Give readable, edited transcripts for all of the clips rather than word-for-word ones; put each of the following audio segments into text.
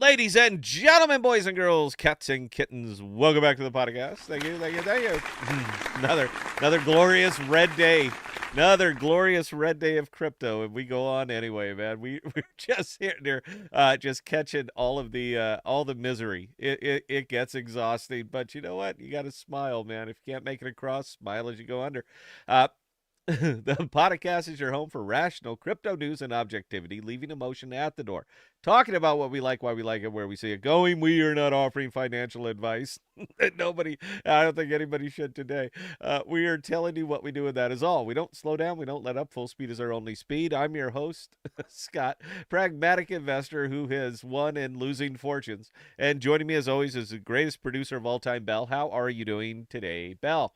Ladies and gentlemen, boys and girls, cats and kittens, welcome back to the podcast. Thank you. another glorious red day. Another glorious red day of crypto, and we go on anyway, man. We're just here, just catching all the misery. It gets exhausting, but you know what? You got to smile, man. If you can't make it across, smile as you go under. Uh, the podcast is your home for rational crypto news and objectivity, leaving emotion at the door. Talking about what we like, why we like it, where we see it going. We are not offering financial advice. Nobody, I don't think anybody should today. We are telling you what we do, and that is all. We don't slow down. We don't let up. Full speed is our only speed. I'm your host, Scott, pragmatic investor who has won and losing fortunes. And joining me, as always, is the greatest producer of all time, Belle. How are you doing today, Belle?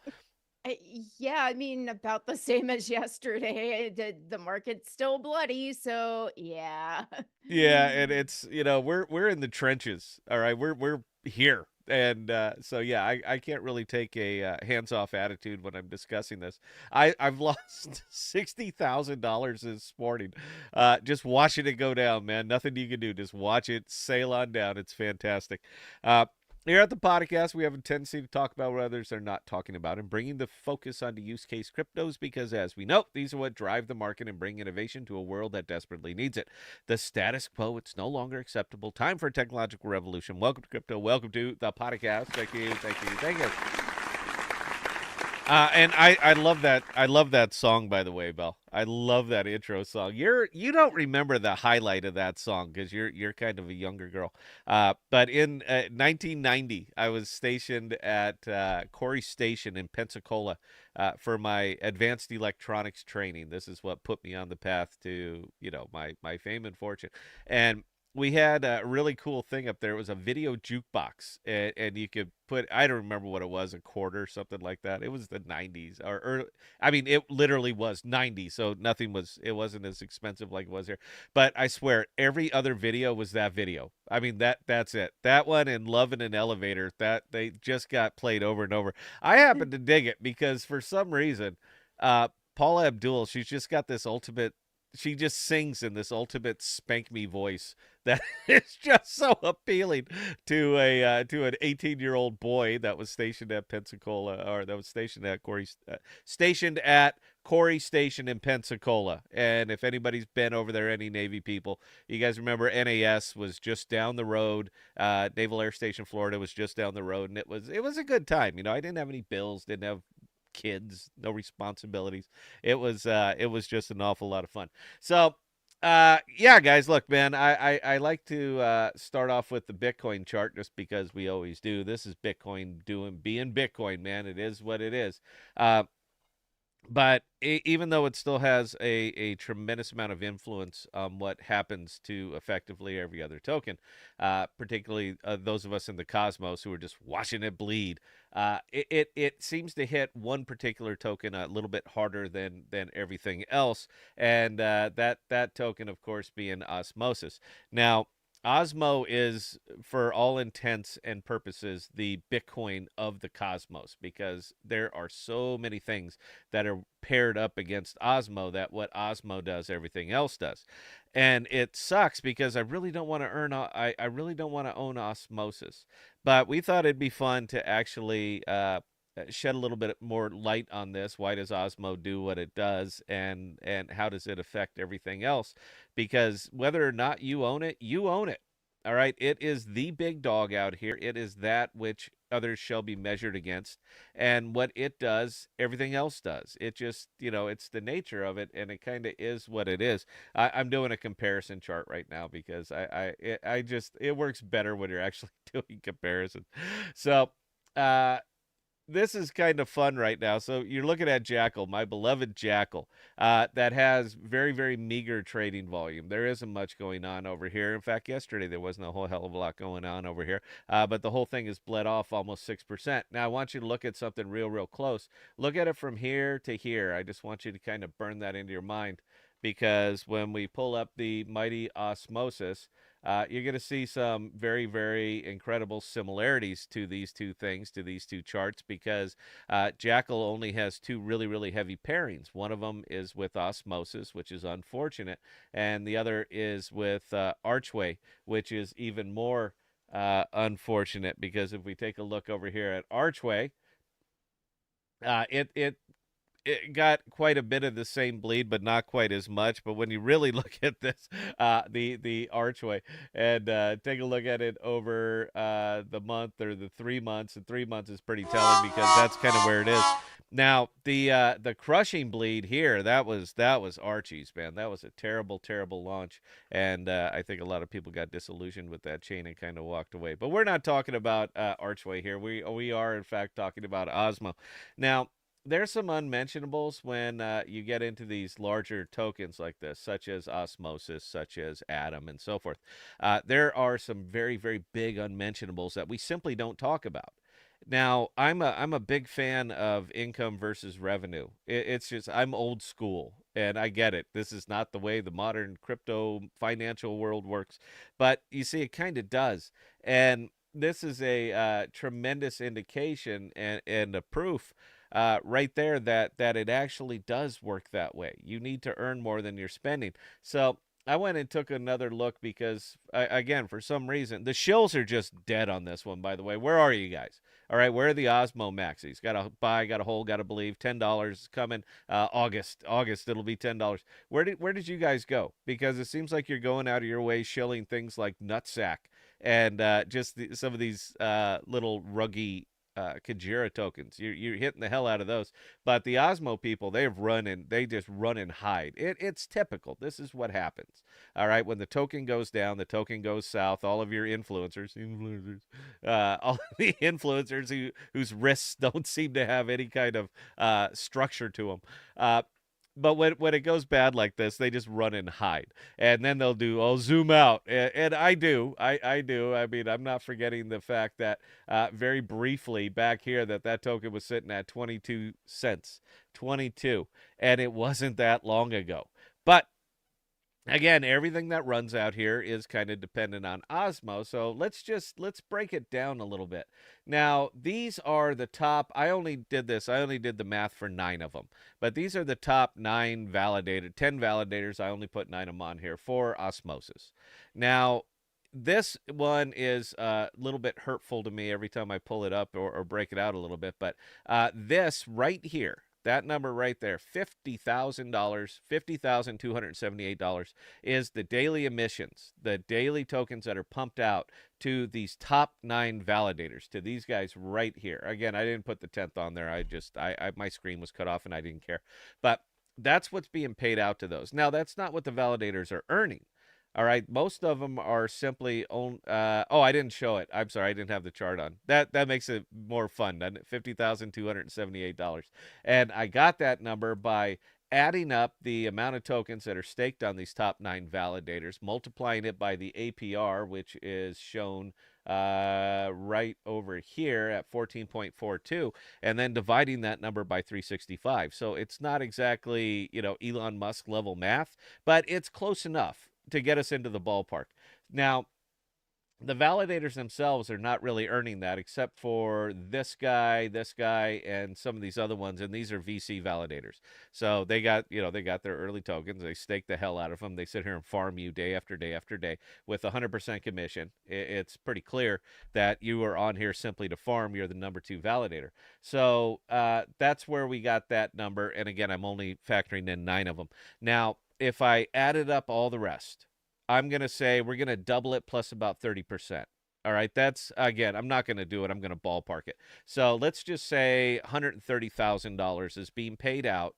I yeah, I mean, about the same as yesterday. The market's still bloody, so yeah. Yeah, and it's we're in the trenches. All right, we're here, and so yeah, I can't really take a hands off attitude when I'm discussing this. I've lost $60,000 this morning, just watching it go down, man. Nothing you can do, just watch it sail on down. It's fantastic. Uh, Here at the podcast, we have a tendency to talk about what others are not talking about and bringing the focus onto use case cryptos because, as we know, these are what drive the market and bring innovation to a world that desperately needs it. The status quo, it's no longer acceptable. Time for a technological revolution. Welcome to crypto. Welcome to the podcast. Thank you, thank you, thank you. And I love that. I love that song, by the way, Belle. I love that intro song. You don't remember the highlight of that song because you're kind of a younger girl. But in 1990, I was stationed at Corey Station in Pensacola for my advanced electronics training. This is what put me on the path to my fame and fortune. And we had a really cool thing up there. It was a video jukebox, and you could put, I don't remember what it was, a quarter, something like that. It was the 90s, or I mean, it literally was 90, so it wasn't as expensive like it was here. But I swear, every other video was that video. I mean, that's it. That one and Love in an Elevator, that they just got played over and over. I happen to dig it because for some reason, Paula Abdul, she's just got this ultimate she just sings in this ultimate spank me voice that is just so appealing to an 18-year-old boy that was stationed at Pensacola, or that was stationed at Corey Station in Pensacola. And if anybody's been over there, any Navy people, you guys remember NAS was just down the road. Naval Air Station, Florida was just down the road, and it was a good time. I didn't have any bills, didn't have kids, no responsibilities. It was just an awful lot of fun. So yeah, guys, look, man, I like to start off with the Bitcoin chart just because we always do. This is Bitcoin being Bitcoin, man. It is what it is. But even though it still has a tremendous amount of influence on what happens to effectively every other token, particularly those of us in the cosmos who are just watching it bleed, it seems to hit one particular token a little bit harder than everything else, and that token, of course, being osmosis. Now, Osmo is, for all intents and purposes, the Bitcoin of the cosmos because there are so many things that are paired up against Osmo that what Osmo does, everything else does. And it sucks because I really don't want to I really don't want to own osmosis. But we thought it'd be fun to actually shed a little bit more light on this. Why does Osmo do what it does, and how does it affect everything else? Because whether or not you own it, you own it. All right, it is the big dog out here. It is that which others shall be measured against, and what it does, everything else does. It just, it's the nature of it, and it kind of is what it is. I'm doing a comparison chart right now because I just, it works better when you're actually doing comparison. So, uh, this is kind of fun right now. So you're looking at Jackal, my beloved Jackal, that has very, very meager trading volume. There isn't much going on over here. In fact, yesterday there wasn't a whole hell of a lot going on over here. But the whole thing is bled off almost 6%. Now, I want you to look at something real, real close. Look at it from here to here. I just want you to kind of burn that into your mind because when we pull up the mighty osmosis, you're going to see some very, very incredible similarities to these two things, to these two charts, because Jackal only has two really, really heavy pairings. One of them is with Osmosis, which is unfortunate, and the other is with Archway, which is even more unfortunate, because if we take a look over here at Archway, it got quite a bit of the same bleed, but not quite as much. But when you really look at this, the archway, and take a look at it over the month or the 3 months, and 3 months is pretty telling, because that's kind of where it is. Now the crushing bleed here, that was Archie's, man. That was a terrible, terrible launch, and I think a lot of people got disillusioned with that chain and kind of walked away. But we're not talking about Archway here. We are in fact talking about Osmo. Now there's some unmentionables when you get into these larger tokens like this, such as Osmosis, such as Atom, and so forth. There are some very, very big unmentionables that we simply don't talk about. Now, I'm a big fan of income versus revenue. It's just I'm old school, and I get it. This is not the way the modern crypto financial world works, but you see, it kind of does, and this is a tremendous indication and a proof right there that it actually does work that way. You need to earn more than you're spending. So I went and took another look because, again, for some reason, the shills are just dead on this one, by the way. Where are you guys? All right, where are the Osmo Maxis? Got to buy, got to hold, got to believe. $10 coming. August, it'll be $10. Where did you guys go? Because it seems like you're going out of your way shilling things like Nutsack and some of these little ruggy Kajira tokens. You're hitting the hell out of those. But the Osmo people, they just run and hide. It's typical. This is what happens. All right, when the token goes down, the token goes south. All of your all the influencers whose wrists don't seem to have any kind of structure to them. But when it goes bad like this, they just run and hide, and then they'll do, "I'll zoom out," and I do, I do. I mean, I'm not forgetting the fact that very briefly back here that token was sitting at 22 cents, 22, and it wasn't that long ago. But again, everything that runs out here is kind of dependent on Osmo. So let's break it down a little bit. Now, these are the top. I only did the math for 9 of them. But these are the top 9 validated, 10 validators. I only put 9 of them on here for osmosis. Now, this one is a little bit hurtful to me every time I pull it up or break it out a little bit. But this right here, that number right there, $50,000, $50,278 is the daily emissions, the daily tokens that are pumped out to these top 9 validators, to these guys right here. Again, I didn't put the 10th on there. My screen was cut off and I didn't care. But that's what's being paid out to those. Now, that's not what the validators are earning. All right, most of them are simply own. Oh, I didn't show it. I'm sorry, I didn't have the chart on. That makes it more fun, doesn't it? $50,278, and I got that number by adding up the amount of tokens that are staked on these top 9 validators, multiplying it by the APR, which is shown right over here at 14.42, and then dividing that number by 365. So it's not exactly, Elon Musk level math, but it's close enough to get us into the ballpark. Now, the validators themselves are not really earning that, except for this guy, and some of these other ones, and these are VC validators. So they got their early tokens. They stake the hell out of them. They sit here and farm you day after day after day with 100% commission. It's pretty clear that you are on here simply to farm. You're the number 2 validator. So that's where we got that number. And again, I'm only factoring in 9 of them. Now, if I added up all the rest, I'm going to say we're going to double it plus about 30%. All right, that's, again, I'm not going to do it. I'm going to ballpark it. So let's just say $130,000 is being paid out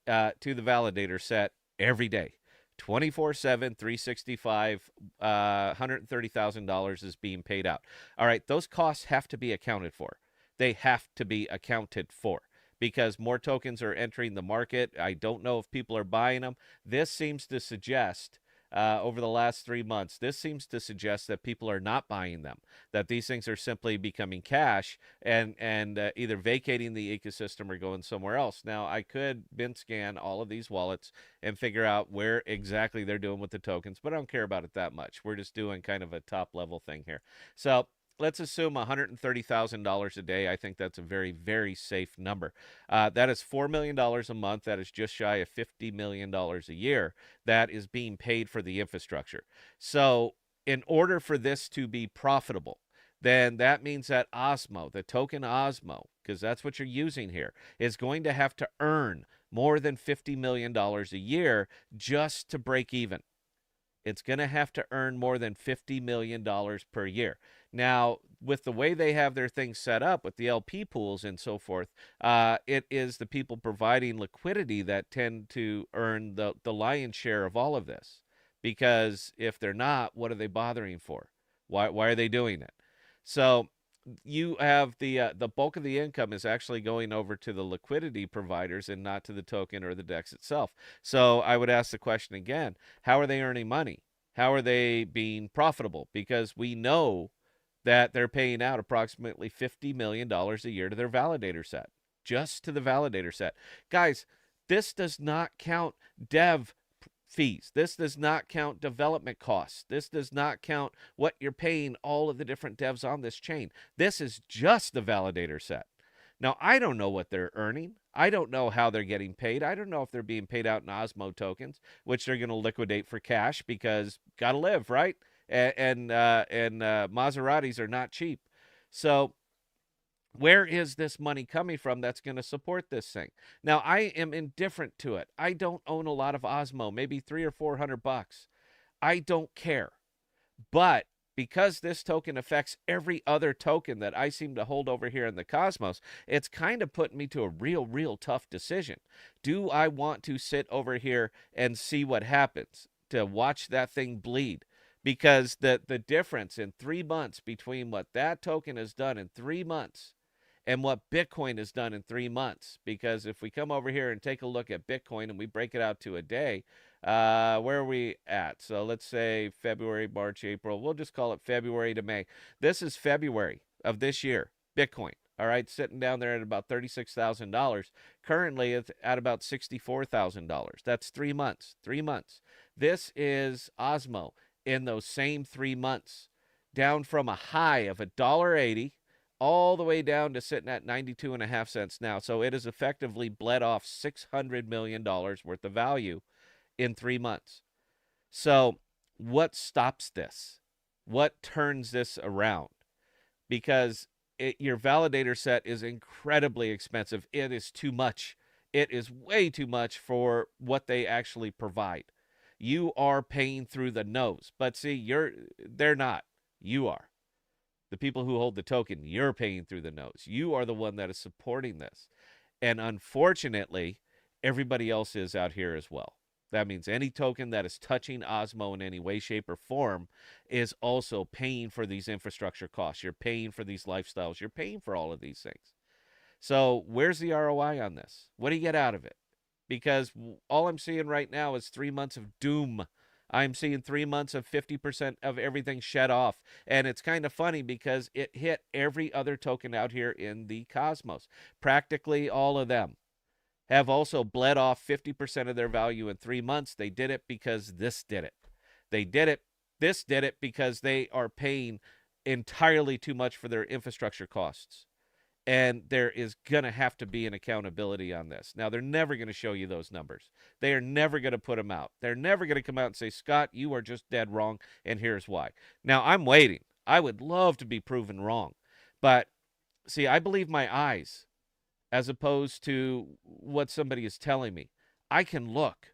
to the validator set every day. 24/7, 365, $130,000 is being paid out. All right, those costs have to be accounted for. They have to be accounted for because more tokens are entering the market. I don't know if people are buying them. This seems to suggest over the last 3 months. This seems to suggest that people are not buying them, that these things are simply becoming cash and either vacating the ecosystem or going somewhere else. Now, I could bin scan all of these wallets and figure out where exactly they're doing with the tokens, but I don't care about it that much. We're just doing kind of a top level thing here. So let's assume $130,000 a day. I think that's a very, very safe number. That is $4 million a month. That is just shy of $50 million a year that is being paid for the infrastructure. So, in order for this to be profitable, then that means that OSMO, the token OSMO, because that's what you're using here, is going to have to earn more than $50 million a year just to break even. It's going to have to earn more than $50 million per year. Now, with the way they have their things set up with the LP pools and so forth, it is the people providing liquidity that tend to earn the lion's share of all of this. Because if they're not, what are they bothering for? Why are they doing it? So you have the bulk of the income is actually going over to the liquidity providers and not to the token or the DEX itself. So I would ask the question again, how are they earning money? How are they being profitable? Because we know that they're paying out approximately $50 million a year to their validator set, just to the validator set. Guys, this does not count dev fees. This does not count development costs. This does not count what you're paying all of the different devs on this chain. This is just the validator set. Now, I don't know what they're earning. I don't know how they're getting paid. I don't know if they're being paid out in OSMO tokens, which they're going to liquidate for cash because got to live, right? And Maseratis are not cheap. So where is this money coming from that's going to support this thing? Now, I am indifferent to it. I don't own a lot of Osmo, maybe 300 or 400 bucks. I don't care. But because this token affects every other token that I seem to hold over here in the cosmos, it's kind of putting me to a real, real tough decision. Do I want to sit over here and see what happens, to watch that thing bleed? Because the difference in 3 months between what that token has done in 3 months and what Bitcoin has done in 3 months. Because if we come over here and take a look at Bitcoin and we break it out to a day, where are we at? So let's say February, March, April. We'll just call it February to May. This is February of this year, Bitcoin. All right, sitting down there at about $36,000. Currently, it's at about $64,000. That's 3 months. 3 months. This is Osmo in those same 3 months, down from a high of $1.80 all the way down to sitting at 92.5 cents now. So it has effectively bled off $600 million worth of value in 3 months. So what stops this? What turns this around? Because your validator set is incredibly expensive. It is too much. It is way too much for what they actually provide. You are paying through the nose. But see, they're not. You are. The people who hold the token, you're paying through the nose. You are the one that is supporting this. And unfortunately, everybody else is out here as well. That means any token that is touching Osmo in any way, shape, or form is also paying for these infrastructure costs. You're paying for these lifestyles. You're paying for all of these things. So where's the ROI on this? What do you get out of it? Because all I'm seeing right now is 3 months of doom. I'm seeing 3 months of 50% of everything shut off. And it's kind of funny because it hit every other token out here in the cosmos. Practically all of them have also bled off 50% of their value in 3 months. They did it because this did it. They did it. This did it because they are paying entirely too much for their infrastructure costs. And there is going to have to be an accountability on this. Now, they're never going to show you those numbers. They are never going to put them out. They're never going to come out and say, Scott, you are just dead wrong, and here's why. Now, I'm waiting. I would love to be proven wrong. But, see, I believe my eyes as opposed to what somebody is telling me. I can look,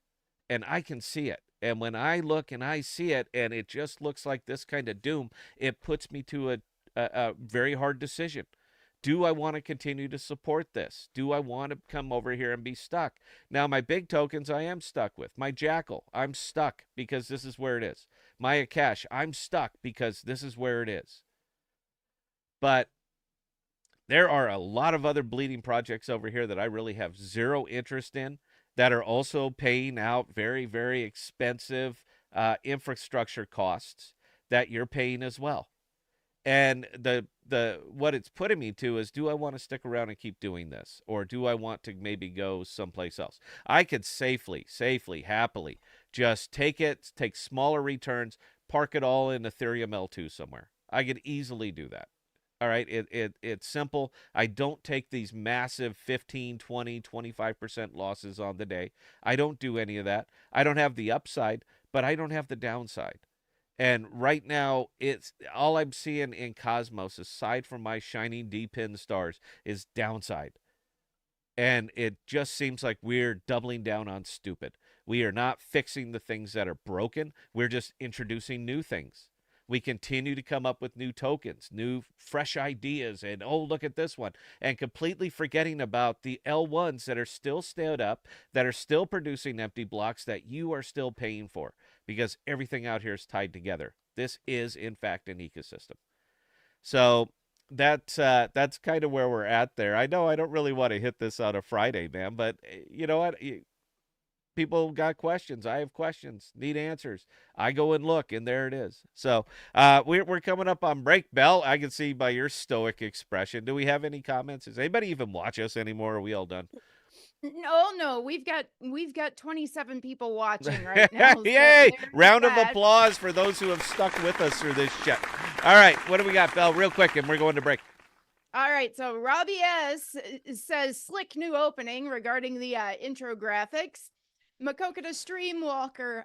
and I can see it. And when I look and I see it, and it just looks like this kind of doom, it puts me to a very hard decision. Do I want to continue to support this? Do I want to come over here and be stuck? Now, my big tokens I am stuck with. My Jackal, I'm stuck because this is where it is. My Akash, I'm stuck because this is where it is. But there are a lot of other bleeding projects over here that I really have zero interest in that are also paying out very, very expensive infrastructure costs that you're paying as well. And the what it's putting me to is, do I want to stick around and keep doing this, or do I want to maybe go someplace else? I could safely, happily just take smaller returns, park it all in Ethereum L2 somewhere. I could easily do that. All right, it's simple. I don't take these massive 15, 20, 25% losses on the day. I don't do any of that. I don't have the upside, but I don't have the downside. And right now, it's all I'm seeing in Cosmos, aside from my shining D pin stars, is downside. And it just seems like we're doubling down on stupid. We are not fixing the things that are broken. We're just introducing new things. We continue to come up with new tokens, new fresh ideas, and oh, look at this one, and completely forgetting about the L1s that are still stood up, that are still producing empty blocks that you are still paying for, because everything out here is tied together. This is, in fact, an ecosystem. So that's kind of where we're at there. I know I don't really want to hit this on a Friday, man, but you know what? People got questions. I have questions, need answers. I go and look, and there it is. So we're coming up on break. Bell, I can see by your stoic expression. Do we have any comments? Does anybody even watch us anymore? Are we all done? No, no, we've got 27 people watching right now, so Yay! there's Round of that. applause for those who have stuck with us through this shit. All right, what do we got, Bell? Real quick, and we're going to break. All right, so Robbie S says slick new opening regarding the intro graphics. Makokata Streamwalker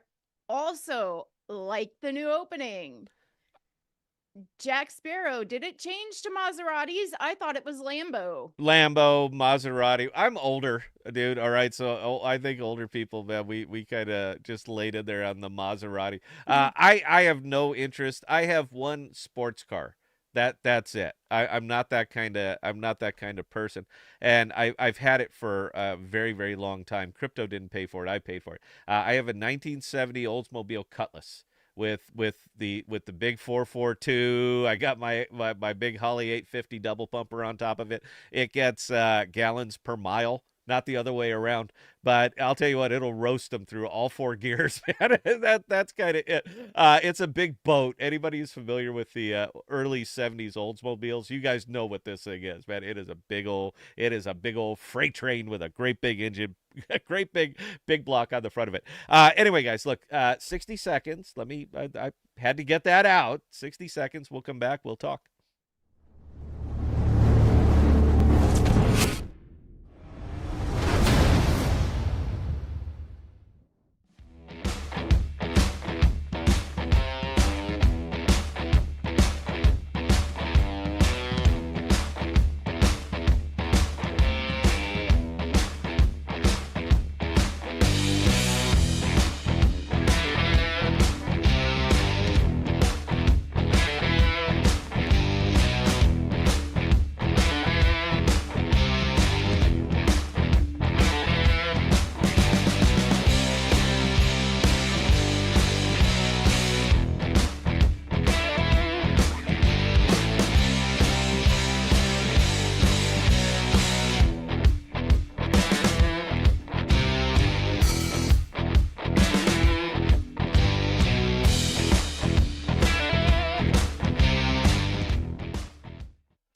also like the new opening. Jack Sparrow, did it change to Maseratis? I thought it was Lambo. Lambo, Maserati. I'm older, dude. All right, so I think older people, man, we kind of just laid in there on the Maserati. I have no interest. I have one sports car. That's it. I'm not that kind of person, and I've had it for a very long time. Crypto didn't pay for it. I paid for it. I have a 1970 Oldsmobile Cutlass with the big 442. I got my big Holly 850 double pumper on top of it. It gets gallons per mile, not the other way around. But I'll tell you what, it'll roast them through all four gears, man. That's kind of it. It's a big boat. Anybody who's familiar with the early '70s Oldsmobiles, you guys know what this thing is, man. It is a big old freight train with a great big engine, a great big block on the front of it. Anyway, guys, look, 60 seconds. I had to get that out. 60 seconds. We'll come back. We'll talk.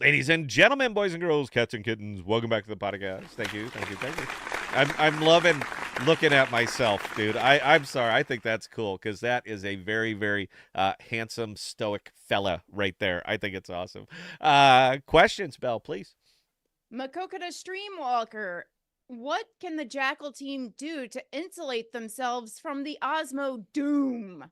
Ladies and gentlemen, boys and girls, cats and kittens, welcome back to the podcast. Thank you. I'm loving looking at myself, dude. I'm sorry. I think that's cool because that is a very handsome, stoic fella right there. I think it's awesome. Questions, Belle, please. Makokata Streamwalker, what can the Jackal team do to insulate themselves from the Osmo doom?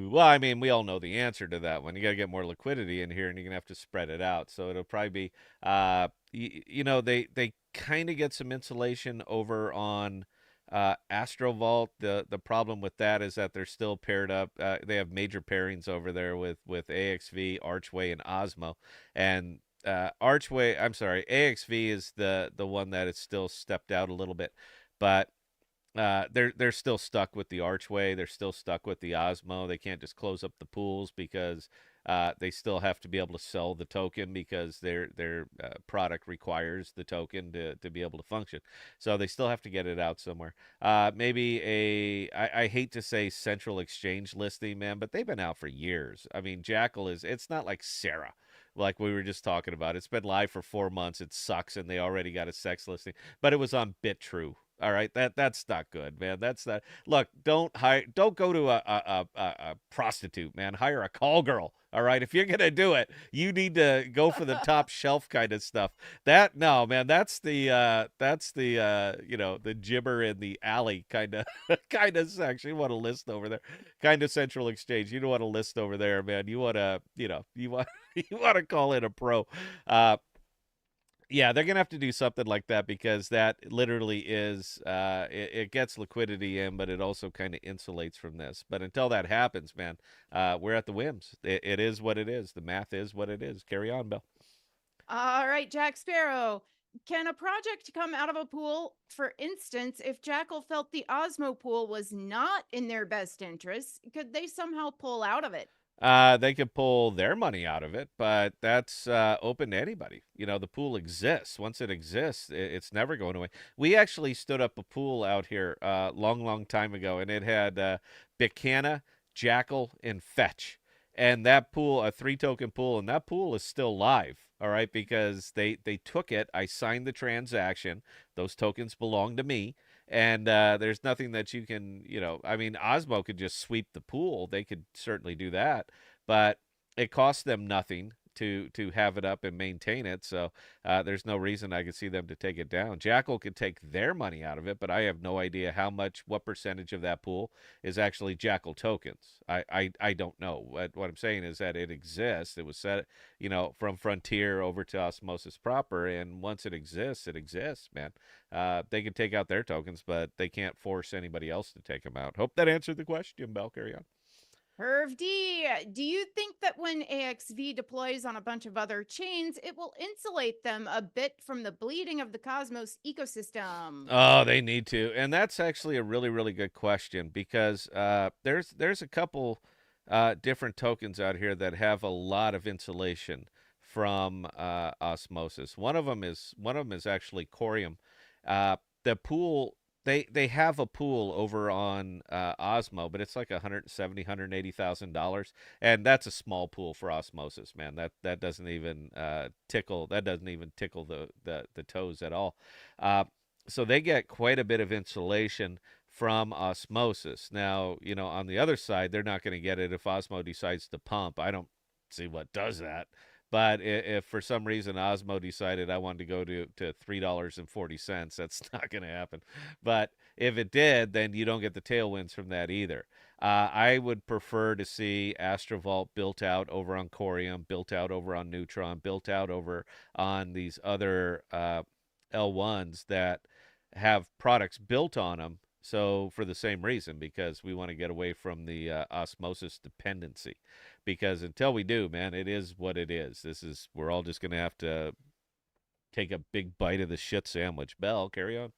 Well, I mean, we all know the answer to that one. You got to get more liquidity in here, and you're gonna have to spread it out. So it'll probably be, they kind of get some insulation over on Astrovault. The problem with that is that they're still paired up. They have major pairings over there with AXV, Archway, and Osmo, and AXV is the one that is still stepped out a little bit, but they're still stuck with the Archway. They're still stuck with the Osmo. They can't just close up the pools because They still have to be able to sell the token because their product requires the token to be able to function. So they still have to get it out somewhere. Maybe I hate to say central exchange listing, man, but they've been out for years. I mean, Jackal it's not like Sarah, like we were just talking about. It's been live for 4 months. It sucks, and they already got a sex listing, but it was on BitTrue. All right, that's not good, man. That's not. Look, don't go to a prostitute, man. Hire a call girl. All right, if you're gonna do it, you need to go for the top shelf kind of stuff. That no, man, that's the the gibber in the alley kind of kind of section. You want to list over there, kind of central exchange. You don't want to list over there, man. You want to you want you want to call in a pro. Uh, yeah, they're gonna have to do something like that because that literally is it gets liquidity in, but it also kind of insulates from this. But until that happens, man, we're at the whims. It is what it is. The math is what it is. Carry on, Bill. All right, Jack Sparrow. Can a project come out of a pool, for instance, if Jackal felt the Osmo pool was not in their best interest? Could they somehow pull out of it? They could pull their money out of it, but that's open to anybody. The pool exists. Once it exists, it's never going away. We actually stood up a pool out here long, long time ago, and it had Bicana, Jackal, and Fetch. And that pool, a 3 token pool, and that pool is still live. All right, because they took it. I signed the transaction. Those tokens belong to me, and there's nothing that you can, I mean, Osmo could just sweep the pool. They could certainly do that, but it costs them nothing to have it up and maintain it. So there's no reason I could see them to take it down. Jackal could take their money out of it, but I have no idea what percentage of that pool is actually Jackal tokens. I don't know. What I'm saying is that it exists. It was set, from Frontier over to Osmosis proper, and once it exists, man. They can take out their tokens, but they can't force anybody else to take them out. Hope that answered the question, Bell. Carry on. Herv D, do you think that when AXV deploys on a bunch of other chains, it will insulate them a bit from the bleeding of the Cosmos ecosystem? Oh, they need to, and that's actually a really, really good question because there's a couple different tokens out here that have a lot of insulation from osmosis. One of them is actually corium. The pool they have a pool over on Osmo, but it's like 170, $180,000, and that's a small pool for osmosis, man. That doesn't even tickle. That doesn't even tickle the toes at all. Uh, so they get quite a bit of insulation from osmosis. Now, on the other side, they're not going to get it if Osmo decides to pump. I don't see what does that. But if for some reason Osmo decided I wanted to go to $3.40, that's not going to happen. But if it did, then you don't get the tailwinds from that either. I would prefer to see Astrovault built out over on Corium, built out over on Neutron, built out over on these other L1s that have products built on them. So for the same reason, because we want to get away from the osmosis dependency. Because until we do, man, it is what it is. We're all just going to have to take a big bite of the shit sandwich. Bell, carry on.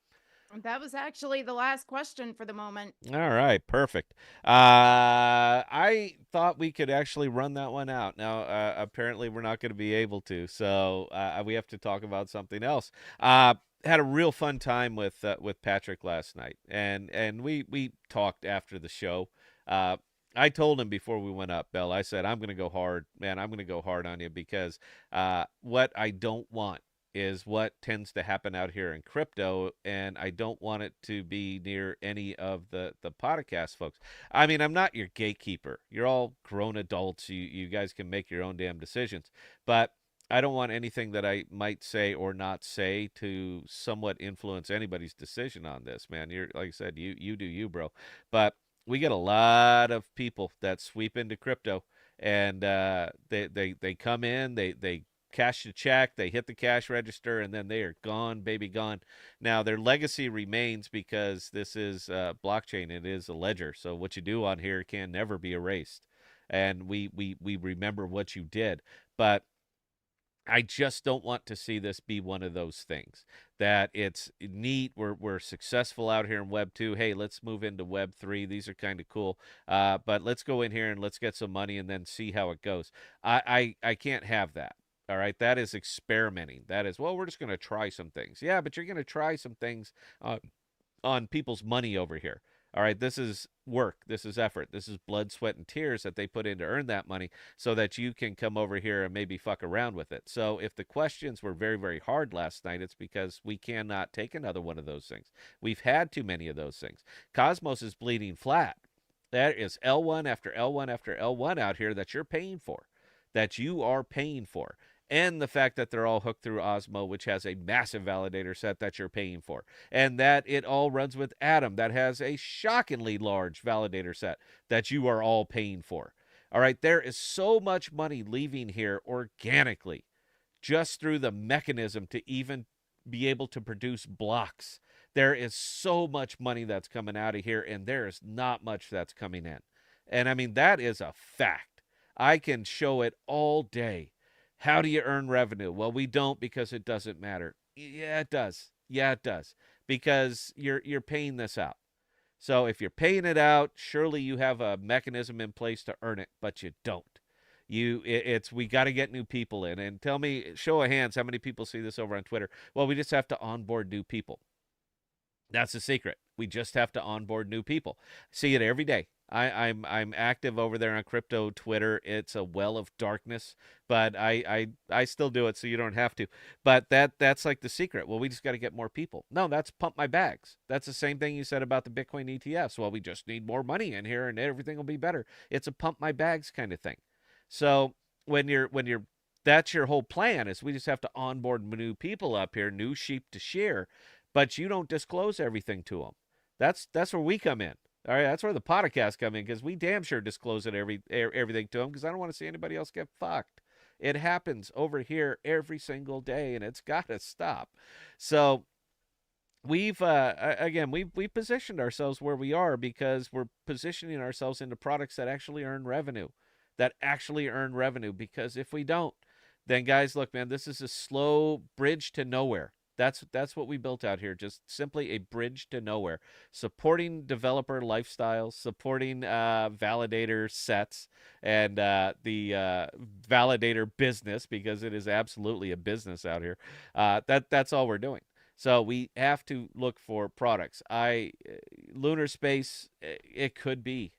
That was actually the last question for the moment. All right, perfect. I thought we could actually run that one out. Now, apparently, we're not going to be able to, so we have to talk about something else. Had a real fun time with Patrick last night, and we talked after the show. I told him before we went up, Bell. I said I'm going to go hard, man. I'm going to go hard on you because what I don't want is what tends to happen out here in crypto, and I don't want it to be near any of the podcast folks. I mean, I'm not your gatekeeper. You're all grown adults. You guys can make your own damn decisions, but I don't want anything that I might say or not say to somewhat influence anybody's decision on this, man. You're like I said, you do you, bro. But we get a lot of people that sweep into crypto, and they come in, they cash the check, they hit the cash register, and then they are gone, baby, gone. Now their legacy remains because this is blockchain. It is a ledger, so what you do on here can never be erased, and we remember what you did. But I just don't want to see this be one of those things that it's neat. We're successful out here in Web 2. Hey, let's move into Web 3. These are kind of cool. But let's go in here and let's get some money and then see how it goes. I can't have that. All right. That is experimenting. That is, well, we're just going to try some things. Yeah, but you're going to try some things uh, on people's money over here. All right, this is work, this is effort, this is blood, sweat, and tears that they put in to earn that money so that you can come over here and maybe fuck around with it. So if the questions were very, very hard last night, it's because we cannot take another one of those things. We've had too many of those things. Cosmos is bleeding flat. That is L1 after L1 after L1 out here that you're paying for, that you are paying for, and the fact that they're all hooked through Osmo, which has a massive validator set that you're paying for, and that it all runs with Atom, that has a shockingly large validator set that you are all paying for. All right, there is so much money leaving here organically just through the mechanism to even be able to produce blocks. There is so much money that's coming out of here, and there is not much that's coming in. And I mean, that is a fact. I can show it all day. How do you earn revenue? Well, we don't because it doesn't matter. Yeah, it does. Yeah, it does. Because you're paying this out. So if you're paying it out, surely you have a mechanism in place to earn it, but you don't. It's we got to get new people in. And tell me, show of hands, how many people see this over on Twitter? Well, we just have to onboard new people. That's the secret. We just have to onboard new people. See it every day. I'm active over there on crypto Twitter. It's a well of darkness, but I still do it, so you don't have to. But that's like the secret. Well, we just got to get more people. No, that's pump my bags. That's the same thing you said about the Bitcoin ETFs. Well, we just need more money in here, and everything will be better. It's a pump my bags kind of thing. So when you're that's your whole plan is we just have to onboard new people up here, new sheep to shear, but you don't disclose everything to them. That's where we come in. All right, that's where the podcasts come in because we damn sure disclose everything to them because I don't want to see anybody else get fucked. It happens over here every single day, and it's got to stop. So we've again we've positioned ourselves where we are because we're positioning ourselves into products that actually earn revenue because if we don't, then guys, look, man, this is a slow bridge to nowhere. That's what we built out here, just simply a bridge to nowhere, supporting developer lifestyles, supporting validator sets, and the validator business because it is absolutely a business out here. That's all we're doing. So we have to look for products. Lunar space, it could be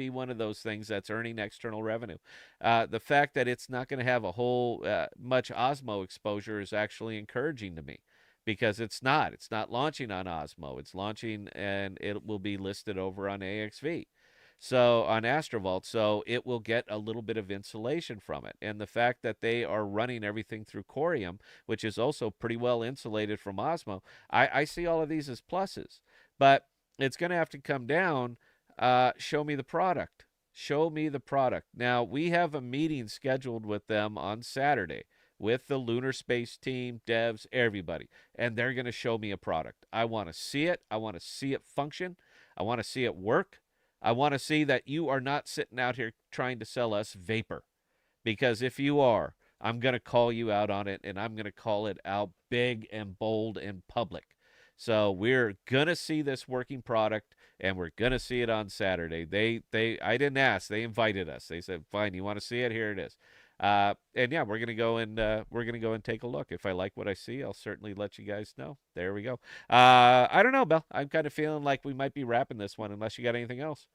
one of those things that's earning external revenue. The fact that it's not going to have a whole much Osmo exposure is actually encouraging to me because it's not. It's not launching on Osmo. It's launching and it will be listed over on AXV. So on Astrovault, so it will get a little bit of insulation from it. And the fact that they are running everything through Corium, which is also pretty well insulated from Osmo, I see all of these as pluses. But it's going to have to come down. Show me the product. Show me the product. Now, we have a meeting scheduled with them on Saturday with the lunar space team, devs, everybody, and they're going to show me a product. I want to see it. I want to see it function. I want to see it work. I want to see that you are not sitting out here trying to sell us vapor. Because if you are, I'm going to call you out on it and I'm going to call it out big and bold and public. So we're going to see this working product and we're going to see it on Saturday. I didn't ask. They invited us. They said, "Fine, you want to see it? Here it is." And yeah, we're gonna go and take a look. If I like what I see, I'll certainly let you guys know. There we go. I don't know, Bell. I'm kind of feeling like we might be wrapping this one, unless you got anything else.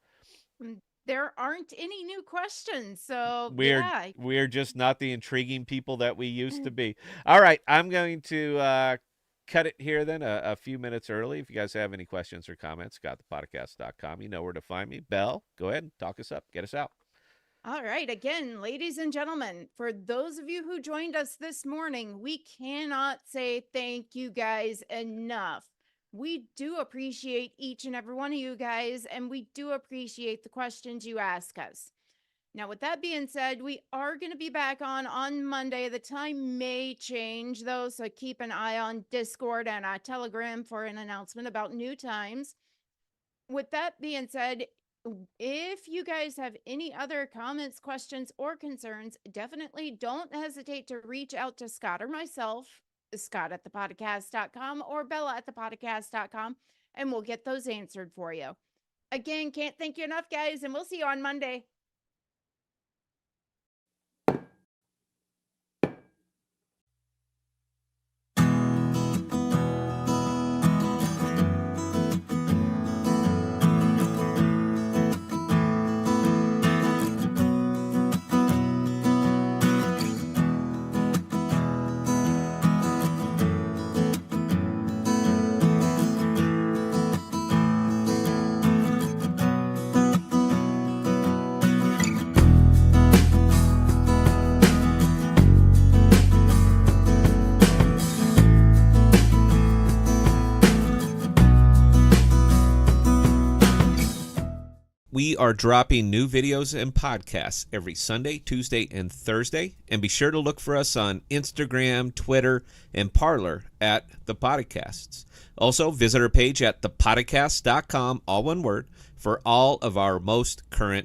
There aren't any new questions. So, We're yeah. we're just not the intriguing people that we used to be. All right, I'm going to cut it here then a few minutes early. If you guys have any questions or comments, gotthepodcast.com. You know where to find me. Bell, go ahead and talk us up. Get us out. All right. Again, ladies and gentlemen, for those of you who joined us this morning, we cannot say thank you guys enough. We do appreciate each and every one of you guys, and we do appreciate the questions you ask us. Now, with that being said, we are going to be back on Monday. The time may change, though, so keep an eye on Discord and Telegram for an announcement about new times. With that being said, If you guys have any other comments, questions, or concerns, definitely don't hesitate to reach out to Scott or myself, Scott at thepodcast.com or Bella at thepodcast.com, and we'll get those answered for you. Again, can't thank you enough, guys, and we'll see you on Monday. We are dropping new videos and podcasts every Sunday, Tuesday, and Thursday. And be sure to look for us on Instagram, Twitter, and Parler at ThePodocasts. Also, visit our page at ThePodocasts.com, all one word, for all of our most current